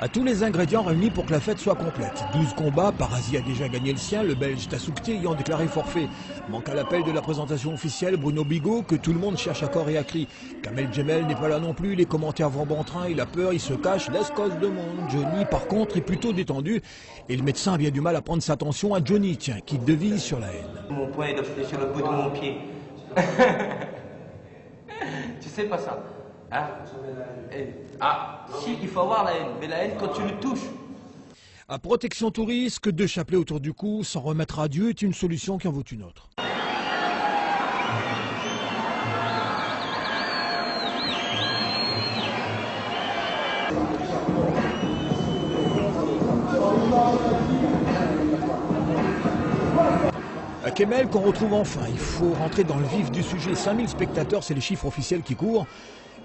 À tous les ingrédients réunis pour que la fête soit complète. 12 combats, Parasi a déjà gagné le sien, le Belge Tassoukté ayant déclaré forfait. Manque à l'appel de la présentation officielle, Bruno Bigot, que tout le monde cherche à corps et à cri. Kamel Djemel n'est pas là non plus, les commentaires vont bon train, il a peur, il se cache, laisse cause de monde. Johnny, par contre, est plutôt détendu. Et le médecin a bien du mal à prendre sa tension à Johnny, tiens, qui devise sur la haine. Mon poing est doit sur le bout de mon pied. Tu sais pas ça, hein? Ah, si, il faut avoir la haine, mais la haine quand tu le touches. À protection tout risque, 2 chapelets autour du cou, s'en remettre à Dieu est une solution qui en vaut une autre. À Kemel qu'on retrouve enfin, il faut rentrer dans le vif du sujet. 5000 spectateurs, c'est les chiffres officiels qui courent,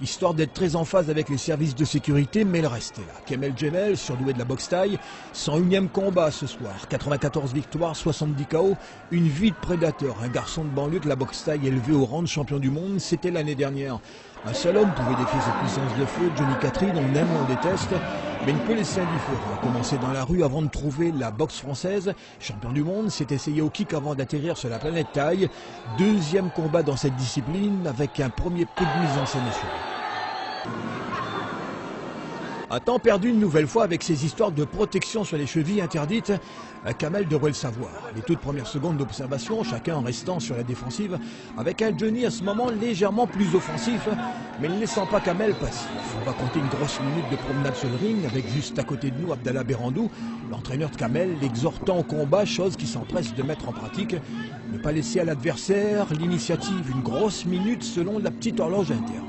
histoire d'être très en phase avec les services de sécurité, mais le reste est là. Kamel Djemel, surdoué de la boxe taille, 101e combat ce soir, 94 victoires, 70 KO, une vie de prédateur, un garçon de banlieue que la boxe taille élevé au rang de champion du monde, c'était l'année dernière. Un seul homme pouvait défier cette puissance de feu, Johnny Catherine, on aime ou on déteste, mais il ne peut laisser indifférent. Commencer dans la rue avant de trouver la boxe française, champion du monde, s'est essayé au kick avant d'atterrir sur la planète taille. 2e combat dans cette discipline avec un premier peu de mise en scène assurée. À temps perdu une nouvelle fois avec ces histoires de protection sur les chevilles interdites, Kamel devrait le savoir. Les toutes premières secondes d'observation, chacun en restant sur la défensive, avec un Johnny à ce moment légèrement plus offensif, mais ne laissant pas Kamel passif. On va compter une grosse minute de promenade sur le ring avec juste à côté de nous Abdallah Berandou, l'entraîneur de Kamel, l'exhortant au combat, chose qui s'empresse de mettre en pratique. Ne pas laisser à l'adversaire l'initiative, une grosse minute selon la petite horloge interne.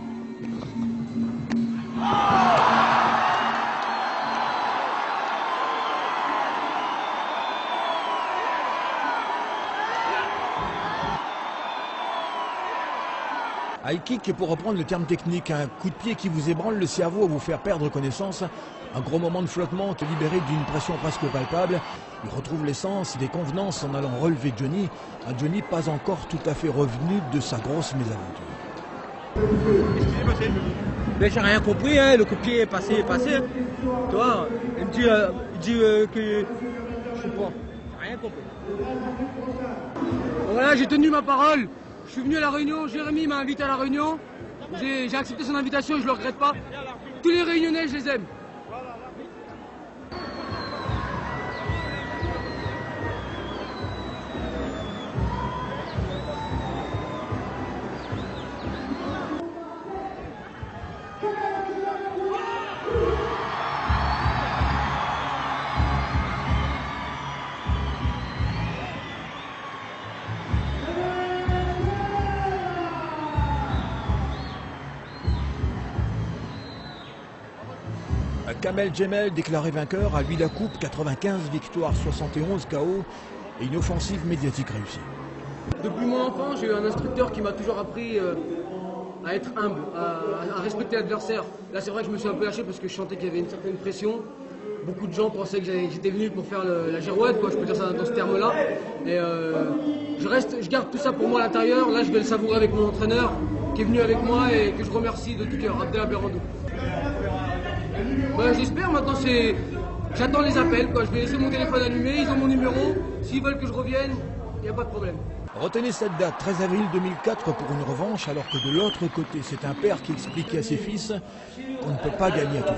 High kick, pour reprendre le terme technique, un coup de pied qui vous ébranle le cerveau à vous faire perdre connaissance, un gros moment de flottement te libérer d'une pression presque palpable. Il retrouve l'essence des convenances en allant relever Johnny, un Johnny pas encore tout à fait revenu de sa grosse mésaventure. Mais j'ai rien compris, hein, le coup de pied est passé, Tu vois, il me dit que je sais pas, j'ai rien compris. Voilà, j'ai tenu ma parole. Je suis venu à la réunion, Jérémy m'a invité à la réunion, j'ai accepté son invitation et je ne le regrette pas. Tous les réunionnais, je les aime. Kamel Djemel déclaré vainqueur, à lui la coupe, 95 victoires, 71 KO et une offensive médiatique réussie. Depuis mon enfance, j'ai eu un instructeur qui m'a toujours appris à être humble, à respecter l'adversaire. Là, c'est vrai que je me suis un peu lâché parce que je sentais qu'il y avait une certaine pression. Beaucoup de gens pensaient que j'étais venu pour faire la girouette, quoi, je peux dire ça dans ce terme-là. Et je garde tout ça pour moi à l'intérieur. Là, je vais le savourer avec mon entraîneur qui est venu avec moi et que je remercie de tout cœur, Abdallah Berandou. Ouais, j'espère, maintenant j'attends les appels, quoi. Je vais laisser mon téléphone allumé, ils ont mon numéro, s'ils veulent que je revienne, il n'y a pas de problème. Retenez cette date, 13 avril 2004 pour une revanche, alors que de l'autre côté, c'est un père qui expliquait à ses fils qu'on ne peut pas gagner à tout.